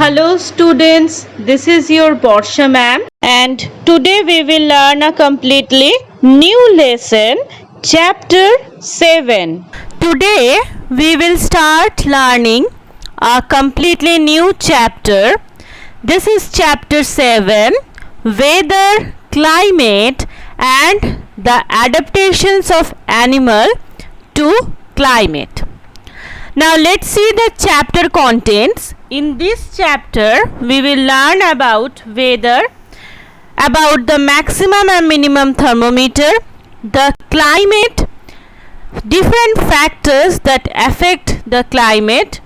Hello students, this is your Borsha ma'am and today we will learn a completely new lesson, chapter 7. Today we will start learning a completely new chapter. This is chapter 7, weather, climate and the adaptations of animal to climate. Now let's see the chapter contents. In this chapter, we will learn about weather, about the maximum and minimum thermometer, the climate, different factors that affect the climate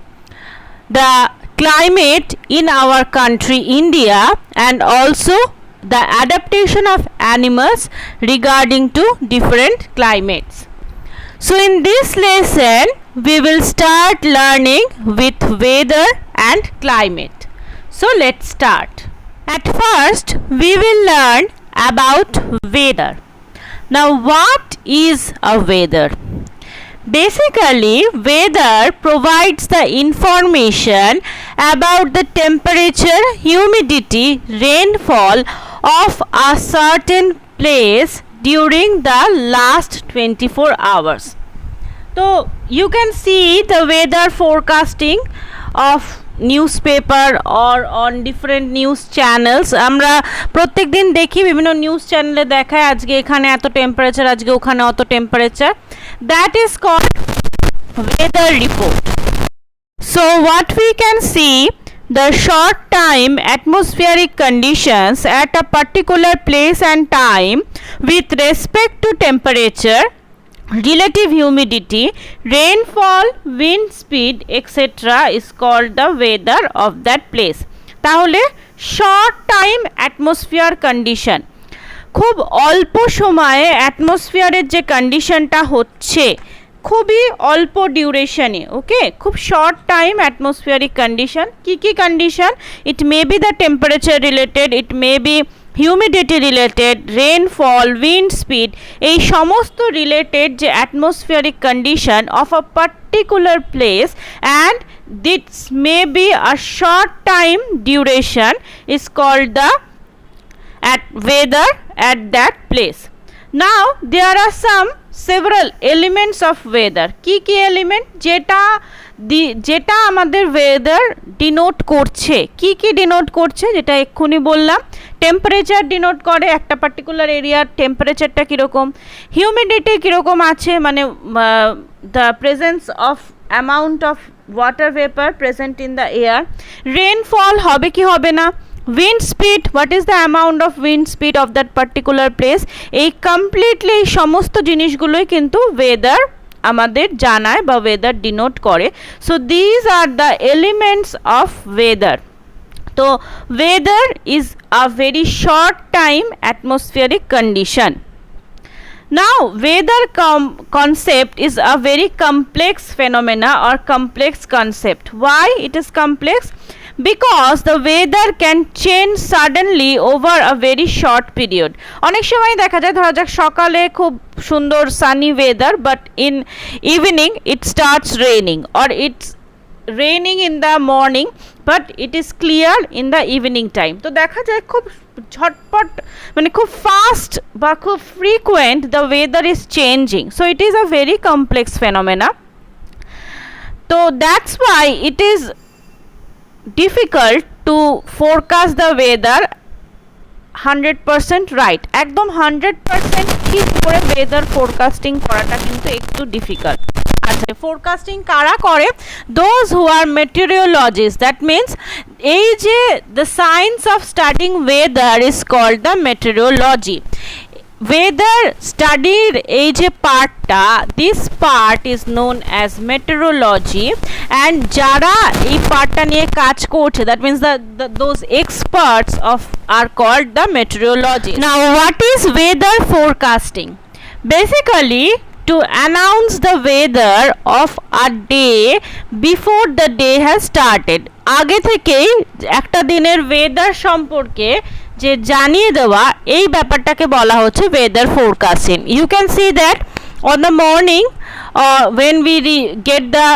in our country India, and also the adaptation of animals regarding to different climates. So in this lesson, we will start learning with weather and climate. So let's start. At first, we will learn about weather. Now, what is a weather? Basically, weather provides the information about the temperature, humidity, rainfall of a certain place during the last 24 hours. So you can see the weather forecasting of newspaper or on different news channels. আমরা প্রত্যেকদিন দেখি বিভিন্ন news চ্যানেলে দেখায় আজকে এখানে এত temperature, আজকে ওখানে অত temperature. That is called weather report. So what we can see, the short time atmospheric conditions at a particular place and time with respect to temperature, relative humidity, rainfall, wind speed, etc. is called the weather of that place. তাহলে short time atmosphere condition, খুব অল্প সময়ে অ্যাটমসফিয়ারের যে কন্ডিশনটা হচ্ছে খুবই অল্প ডিউরেশনে, ওকে, খুব শর্ট টাইম অ্যাটমসফিয়ারিক কন্ডিশন. কি কি condition? It may be the temperature related, it may be humidity related, rainfall, wind speed, এই সমস্ত রিলেটেড যে atmospheric condition of a particular place and this may be a short time duration is called the weather at that place. Now there are several elements of weather. কি কি element যেটা আমাদের weather denote করছে? কি কি denote করছে? যেটা এক্ষুনি বললাম, টেম্পারেচার ডিনোট করে একটা পার্টিকুলার এরিয়ার টেম্পারেচারটা কীরকম, হিউমিডিটি কীরকম আছে, মানে the presence of amount of water vapour present in the air, rainfall হবে কি হবে না, wind speed, what is the amount of wind speed of that particular place, এই কমপ্লিটলি সমস্ত জিনিসগুলোই কিন্তু ওয়েদার আমাদের জানায় বা ওয়েদার ডিনোট করে. So these are the elements of weather. তো weather is a very short time atmospheric condition. Now weather concept is a very complex phenomena or complex concept. Why it is complex? Because the weather can change suddenly over a very short period. অনেক সময় দেখা যায়, ধরা যাক সকালে খুব সুন্দর Sunny weather, but in evening it starts raining, or it's raining in the morning but it is clear in the evening time. তো দেখা যায় খুব ঝটপট, মানে খুব ফাস্ট বা খুব frequent the weather is changing. So it is a very complex phenomena. তো that's why it is difficult to forecast the weather 100% right. একদম 100% ঠিক করে weather forecasting করাটা কিন্তু একটু ডিফিকাল্ট. আচ্ছা, ফোরকাস্টিং কারা করে? those who are meteorologists. that means এই যে the science of studying weather is called the meteorology. weather স্টাডির এই যে পার্টটা, this part is known as meteorology, and যারা এই পার্টটা নিয়ে কাজ করছে, that means those experts of are called the meteorology. Now what is weather forecasting? Basically to announce the weather of a day before the day has started. আগে থেকেই একটা দিনের ওয়েদার সম্পর্কে যে জানিয়ে দেওয়া, এই ব্যাপারটাকে বলা হচ্ছে weather forecasting. You can see that on the morning when we get the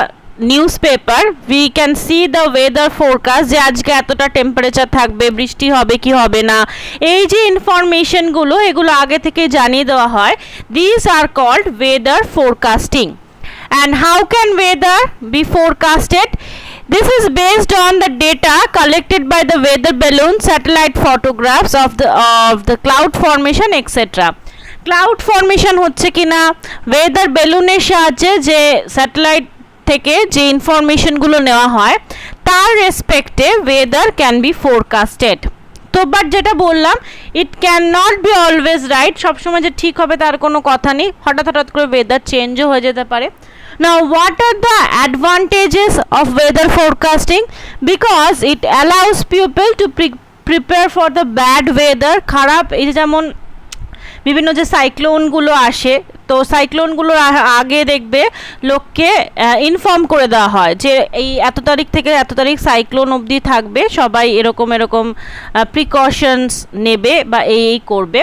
newspaper we can see the weather forecast যে আজকে এতটা টেম্পারেচার থাকবে, বৃষ্টি হবে কি হবে না, এই যে ইনফরমেশনগুলো এগুলো আগে থেকে জানিয়ে দেওয়া হয়। These are called weather forecasting. And how can weather be forecasted? This is based on the data collected by the weather balloon, satellite photographs of the cloud formation etc. Cloud formation হচ্ছে কিনা weather বেলুনের সাহায্যে যে satellite থেকে যে ইনফরমেশনগুলো নেওয়া হয় তার রেসপেক্টে ওয়েদার ক্যান বি ফোরকাস্টেড। তো বাট যেটা বললাম it can not be always right, সবসময় যে ঠিক হবে তার কোনো কথা নেই, হঠাৎ হঠাৎ করে ওয়েদার চেঞ্জও হয়ে যেতে পারে। Now what are the advantages of weather forecasting? Because it allows people to prepare for the bad weather. খারাপ এই যেমন বিভিন্ন যে সাইক্লোনগুলো আসে, তো সাইক্লোনগুলোর আগে দেখবে লোককে ইনফর্ম করে দেওয়া হয় যে এই এত তারিখ থেকে এত তারিখ সাইক্লোন অবধি থাকবে, সবাই এরকম এরকম প্রিকশনস নেবে বা এই করবে।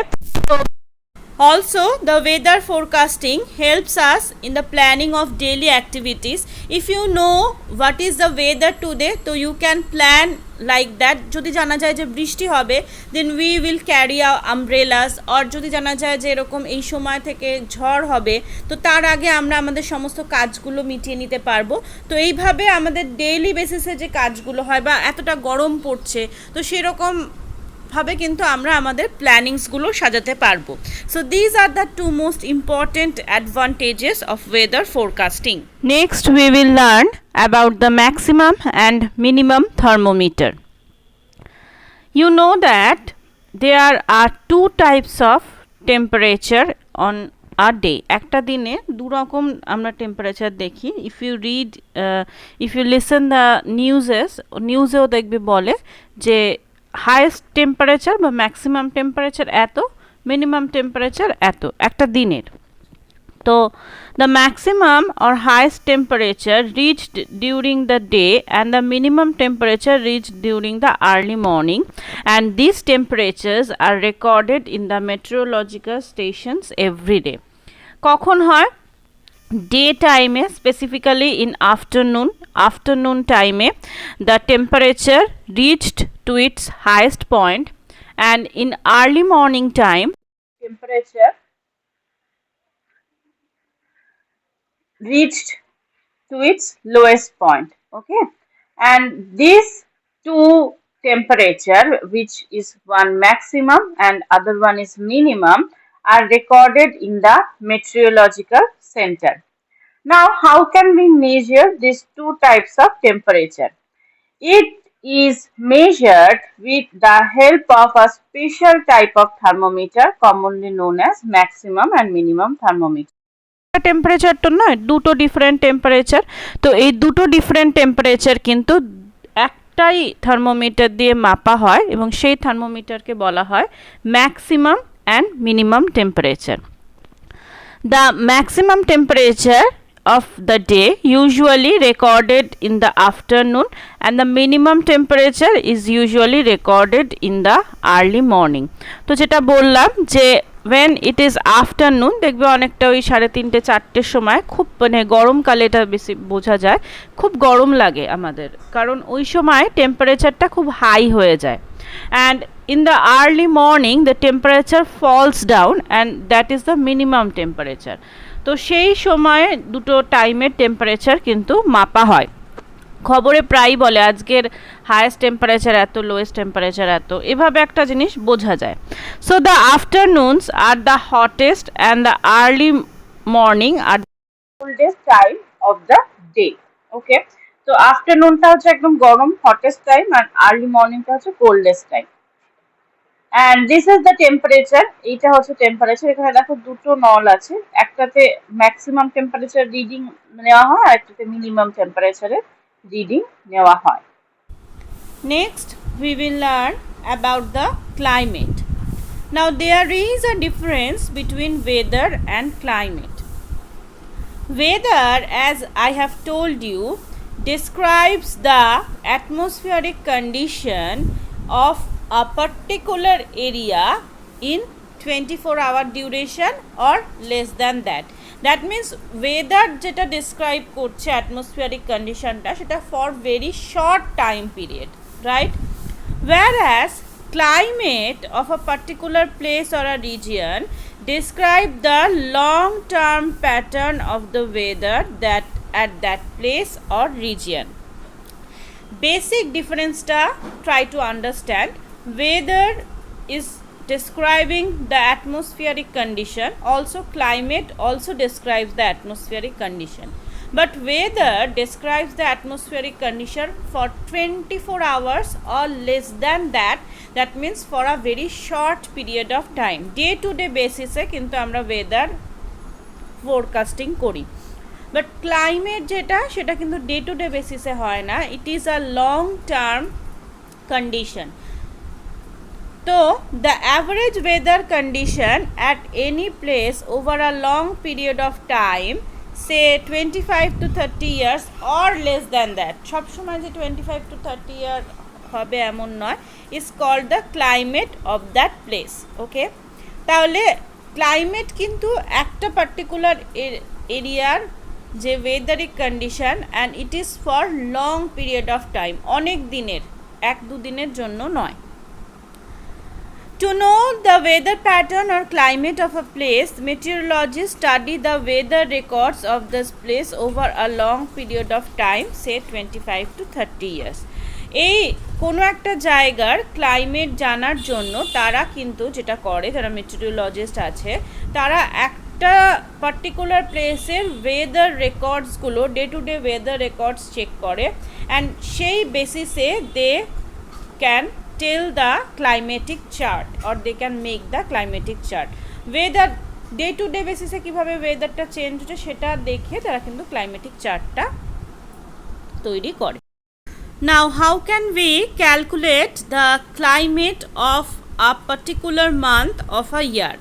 Also, the weather forecasting helps us in the planning of daily activities. If you know what is the weather today, so you can plan like that. যদি জানা যায় যে বৃষ্টি হবে, then we will carry our umbrellas. or যদি জানা যায় যে এরকম এই সময় থেকে ঝড় হবে, তো তার আগে আমরা আমাদের সমস্ত কাজগুলো মিটিয়ে নিতে পারবো। তো এইভাবে আমাদের ডেইলি বেসিসে যে কাজগুলো হয় বা এতটা গরম পড়ছে, তো সেরকম ভাবে কিন্তু আমরা আমাদের প্ল্যানিংসগুলো সাজাতে পারবো। So these are the two most important advantages of weather forecasting. Next we will learn about the maximum and minimum thermometer. You know that there are two types of temperature on a day. একটা দিনে দু রকম আমরা temperature দেখি। if you listen the নিউজেও দেখবে বলে যে highest temperature বা ম্যাক্সিমাম টেম্পারেচার এত, মিনিমাম টেম্পারেচার এত একটা দিনের। তো the maximum or highest temperature reached during the day and the minimum temperature reached during the early morning, and these temperatures are recorded in the meteorological stations every day. কখন হয়? Day টাইমে, specifically in afternoon টাইমে the temperature reached to its highest point, and in early morning time temperature reached to its lowest point. Okay, and these two temperature, which is one maximum and other one is minimum, are recorded in the meteorological center. Now how can we measure these two types of temperature? It is measured with the help of a special type of thermometer commonly known as maximum and minimum thermometer. Temperature তো নয়, দুটো different temperature. তো এই দুটো different temperature কিন্তু একটাই thermometer দিয়ে মাপা হয় এবং সেই থার্মোমিটারকে বলা হয় maximum and minimum temperature. The maximum temperature of the day usually recorded in the afternoon, and the minimum temperature is usually recorded in the early morning. তো যেটা বললাম যে when it is afternoon দেখবে অনেকটা ওই 3:30 4টের সময় খুব মানে গরমকালে এটা বেশি বোঝা যায়, খুব গরম লাগে আমাদের, কারণ ওই সময় টেম্পারেচারটা খুব হাই হয়ে যায়। and in the early morning the temperature falls down and that is the minimum temperature. তো সেই সময়ে দুটো টাইমের টেম্পারেচার কিন্তু মাপা হয়। খবরে প্রায়ই বলে আজকের হাইয়েস্ট টেম্পারেচার এত, লোয়েস্ট টেম্পারেচার এত, এভাবে একটা জিনিস বোঝা যায়। So the afternoons are the hottest and the early morning are coldest time of the day. Okay, তো আফটারনুনটা হচ্ছে একদম গরম হটেস্ট টাইম আর আর্লি মর্নিংটা হচ্ছে coldest time. and this is the temperature, এইটা হচ্ছে টেম্পারেচার। এখানে দেখো দুটো নল আছে, একটাতে ম্যাক্সিমাম টেম্পারেচার রিডিং নেওয়া হয় আর একটাতে মিনিমাম টেম্পারেচারের রিডিং নেওয়া হয়। Next we will learn about the climate. Now there is a difference between weather and climate. Weather, as I have told you, describes the atmospheric condition of a particular area in 24 hour duration or less than that. That means weather যেটা describe করছে atmospheric conditionটা সেটা for very short time period, right? Whereas climate of a particular place or a region describe the long term pattern of the weather that at that place or region. Basic difference ta try to understand. Weather is describing the atmospheric condition, also climate also describes the atmospheric condition, but weather describes the atmospheric condition for 24 hours or less than that. That means for a very short period of time. Day to day basis e kintu amra weather forecasting kori, but climate যেটা সেটা কিন্তু day to day বেসিসে হয় না, it is a long term condition. তো the average weather condition at any place over a long period of time, say 25 to 30 years or less than that, সবসময় যে 25 to 30 ইয়ার হবে এমন নয়, is called the climate of that place. Okay, তাহলে climate কিন্তু একটা particular এরিয়ার যে ওয়েদারিক condition and it is for long period of time, অনেক দিনের, 1-2 দিনের জন্য নয়. To know the weather pattern or climate of a place, meteorologists study the weather records of this place over a long period of time, say 25 to 30 years. এই কোনো একটা জায়গার climate জানার জন্য তারা কিন্তু যেটা করে, যারা মেটেরিওলজিস্ট আছে, তারা একটা পার্টিকুলার প্লেসের ওয়েদার রেকর্ডসগুলো, day to day weather records check করে, অ্যান্ড সেই বেসিসে they can tell the climatic chart or they can make the climatic chart. Weather day to day basis e কিভাবে ওয়েদারটা চেঞ্জ হচ্ছে সেটা দেখে তারা কিন্তু ক্লাইমেটিক চার্টটা তৈরি করে. Now how can we calculate the climate of a particular month of a year?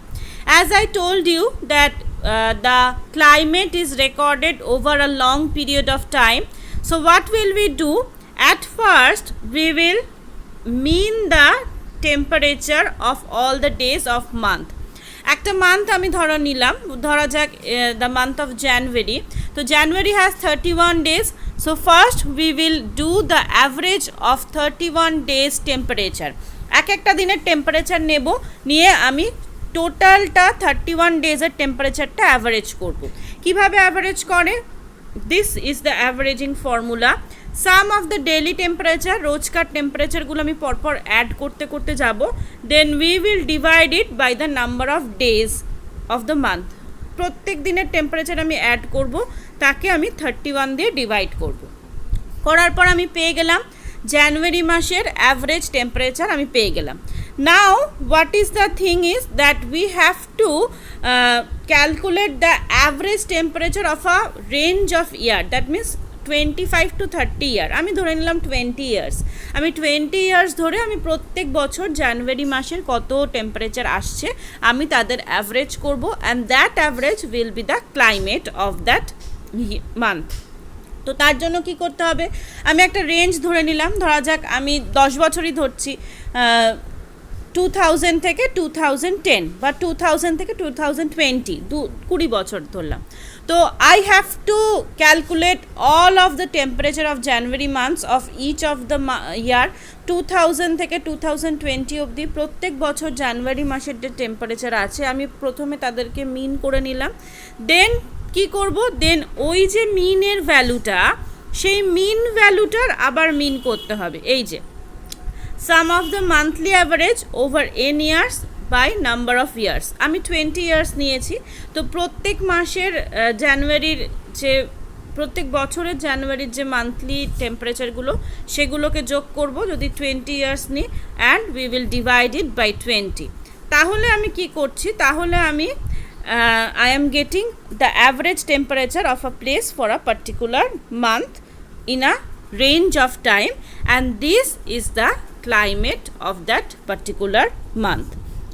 As I told you that the climate is recorded over a long period of time. So what will we do? At first we will mean the temperature of all the days of month. একটা month আমি ধরা যাক the month of January. তো January has 31 days. So first we will do the average of 31 days temperature. একটা দিনের temperature নেব, নিয়ে আমি টোটালটা 31 ডেজের টেম্পারেচারটা অ্যাভারেজ করব. কিভাবে অ্যাভারেজ করে? This is the averaging formula. Sum of the daily temperature, রোজকার টেম্পারেচারগুলো আমি পরপর অ্যাড করতে করতে যাব. Then we will divide it by the number of days of the month. প্রত্যেক দিনের টেম্পারেচার আমি অ্যাড করব, তাকে আমি 31 দিয়ে ডিভাইড করব. করার পর আমি পেয়ে গেলাম জানুয়ারি মাসের অ্যাভারেজ টেম্পারেচার আমি পেয়ে গেলাম. নাও what is the thing is that we have to calculate the average temperature of a range of year, that means 25 to 30 ইয়ার. আমি ধরে নিলাম 20 ইয়ার্স. আমি 20 ইয়ার্স ধরে আমি প্রত্যেক বছর জানুয়ারি মাসের কত টেম্পারেচার আসছে আমি তাদের অ্যাভারেজ করব, and that average will be the climate of that month. তো তার জন্য কি করতে হবে? আমি একটা রেঞ্জ ধরে নিলাম, ধরা যাক আমি 10 বছরই ধরছি, 2000 থেকে 2010 বা 2000 থেকে 2020, 20 বছর ধরলাম. তো I have to calculate all of the temperature of January months of each of the year. 2000 থেকে 2020 অবধি প্রত্যেক বছর জানুয়ারি মাসের যে টেম্পারেচার আছে আমি প্রথমে তাদেরকে মিন করে নিলাম. দেন কি করব? দেন ওই যে মিনের ভ্যালুটা, সেই মিন ভ্যালুটার আবার মিন করতে হবে. এই যে sum of the monthly average over N years by number of years. আমি 20 ইয়ার্স নিয়েছি, তো প্রত্যেক মাসের জানুয়ারির যে প্রত্যেক বছরের জানুয়ারির যে মান্থলি টেম্পারেচারগুলো সেগুলোকে যোগ করব যদি 20 ইয়ার্স নিই, and we will divide it by 20. তাহলে আমি কি করছি? তাহলে আমি I am getting the average temperature of a place for a particular month in a range of time, and this is the climate of that particular month.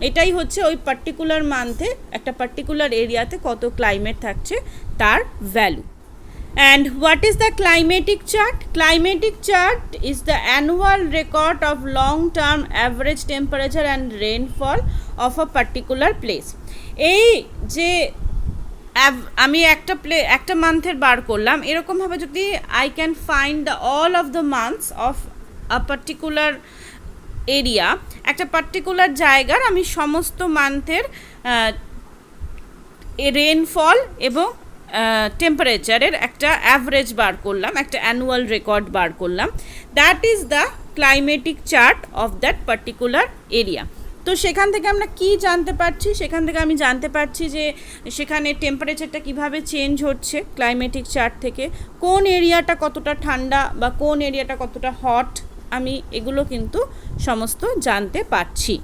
এটাই হচ্ছে ওই particular মান্থে একটা পার্টিকুলার এরিয়াতে কত ক্লাইমেট থাকছে তার value. And what is the climatic chart? Climatic chart is the annual record of long term average temperature and rainfall of a particular place. এই যে আমি একটা মান্থের বার করলাম, এরকমভাবে যদি I can find the all of the months of a particular area, একটা particular জায়গার আমি সমস্ত মান্থের রেনফল এবং টেম্পারেচারের একটা অ্যাভারেজ বার করলাম, একটা অ্যানুয়াল রেকর্ড বার করলাম, that is the climatic chart of that particular area. তো সেখান থেকে আমরা কি জানতে পারছি? সেখান থেকে আমি জানতে পারছি যে সেখানে টেম্পারেচারটা কিভাবে চেঞ্জ হচ্ছে ক্লাইমেটিক চার্ট থেকে, কোন এরিয়াটা কতটা ঠান্ডা বা কোন এরিয়াটা কতটা হট, আমি এগুলো কিন্তু সমস্ত জানতে পারছি।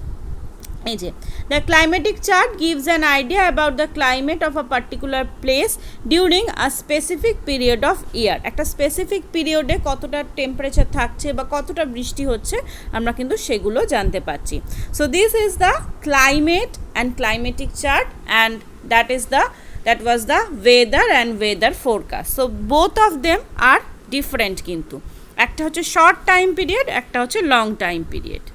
এই যে the climatic chart gives an idea about the climate of a particular place during a specific period of year. একটা স্পেসিফিক পিরিয়ডে কতটা টেম্পারেচার থাকছে বা কতটা বৃষ্টি হচ্ছে আমরা কিন্তু সেগুলো জানতে পারছি। So this is the climate and climatic chart and that was the weather and weather forecast. So both of them are different, কিন্তু একটা হচ্ছে শর্ট টাইম পিরিয়ড, একটা হচ্ছে লং টাইম পিরিয়ড।